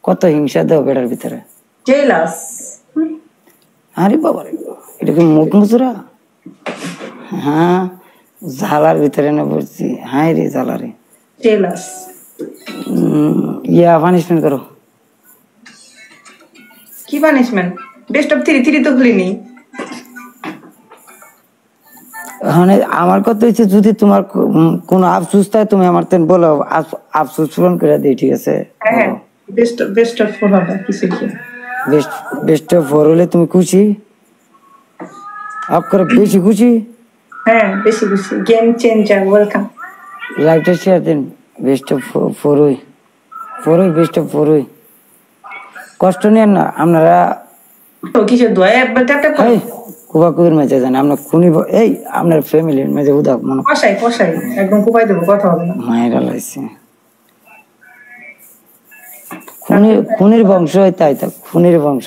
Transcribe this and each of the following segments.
কত হিংসা দেও বেটার ভিতরে জেলাস আরে বাবা রে এটা কি মুখ মুচুরা হ্যাঁ ঝালার ভিতরে না পড়ছি হাই রে ঝালা রে জেলাস ইয়া পানিশমেন্ট করো কি পানিশমেন্ট বেস্ট অফ 3 তো খুলিনি মানে আমার কথা হচ্ছে যদি তোমার কোনো আফসোস থাকে তুমি আমার তেন বলো আফসোস পূরণ করে দিই ঠিক আছে হ্যাঁ বেস্ট অফ 4 হবে কিছু কি বেস্ট অফ 4 হলে তুমি খুশি আপনার বেশি খুশি হ্যাঁ বেশি খুশি গেম চেঞ্জার ওয়েলকাম লাইভটা শেয়ার দিন বেস্ট অফ 4 হই বেস্ট অফ 4 হই কষ্ট নেন না আপনারা তো কিছু দোয়া একবার ট্যাপ করো কুবা কুবির মাঝে জানেন আপনার খুনি এই আপনার ফ্যামিলির মাঝে উদাক মনে কষাই একদম কুপাই দেবো কথা হবে না মায়েরা লাইছে খুনির বংশ তাই তো খুনির বংশ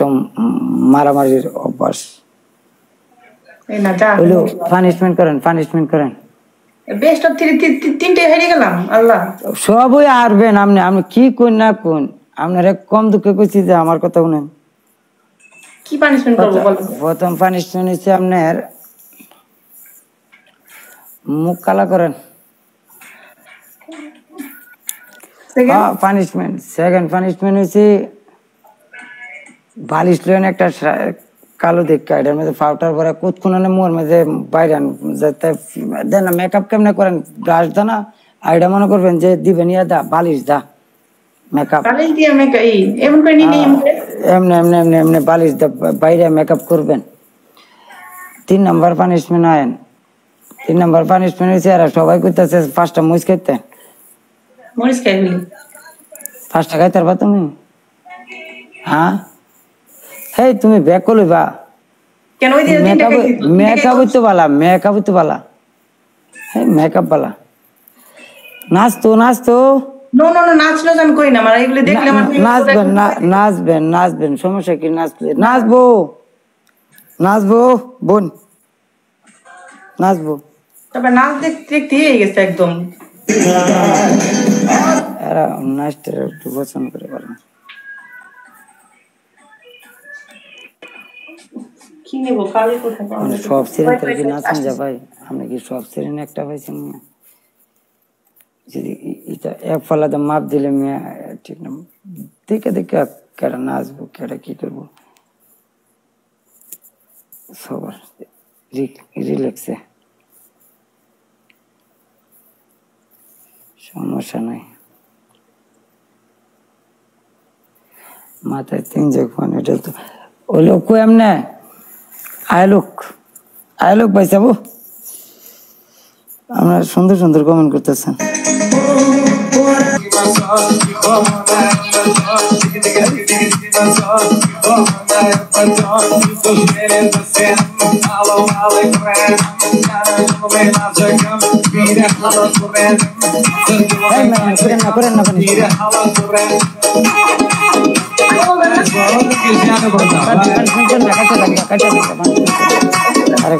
মারামারির অভ্যাস এই না যা হলো পানিশমেন্ট করেন বেস্ট অফ 3 হেরে গেলাম আল্লাহ সবই আরবেন আপনি কি কোন না কোন আপনারা কম দুঃখে কইছি যে আমার কথা শুনেন কি পানিশমেন্ট করব বলো প্রথম পানিশমেন্ট হচ্ছে আপনার মুখ কালা করেন পানিশমেন্ট সেকেন্ড পানিশমেন্ট হচ্ছে বালিশ লেন একটা কালো দেখা এটার মধ্যে পাউডার ভরা কুতকুনানে মোর মধ্যে বাইরান যাতে দেন মেকআপ কেমনে করেন ব্রাশ দা না আইডা মনে করবেন যে দিবেন ইয়া দা বালিশ দা মেকআপ বালিশ দিয়ে মেকআপ এমন করে নিনি এমনে বালিশ দা বাইরে মেকআপ করবেন 3 নাম্বার পানিশমেন্ট আয়েন 3 নাম্বার পানিশমেন্ট হচ্ছে আর সবাই কইতাছে 5টা মরিচ খাইতে মরিচ খাইলি 5টা খাইতে পারবা তুমি হ্যাঁ হেই তুমি ব্যাক করলিবা কেন ওই দিন মেকআপ হইতো বালা হেই মেকআপ বালা নাচ তো নো নাচলো জান কই না আমার এগুলো দেখলে আমার নাচবেন সমস্যা কি নাচবো বোন নাচবো তবে নাচ দেখতে হয়ে গেছে একদম এরা নাচটা একটু পছন্দ করে পারেন কি নেব কালে কোথায় পাবো সব সিরিয়াল কি নাচেন যা ভাই আপনি কি সব সিরিয়াল একটা পাইছেন না যদি এটা এক ফলাতে মাপ দিলে মেয়ে ঠিক না দেখে কেডা নাচবো কেডা কি করবো সবার রিল্যাক্সে সমস্যা নাই মাথায় 3 যখন এটা তো ওই লোক কো এমনে আয়লোক ভাই যাবো আমরা সুন্দর কমেন্ট করতেছেন করেন না আরে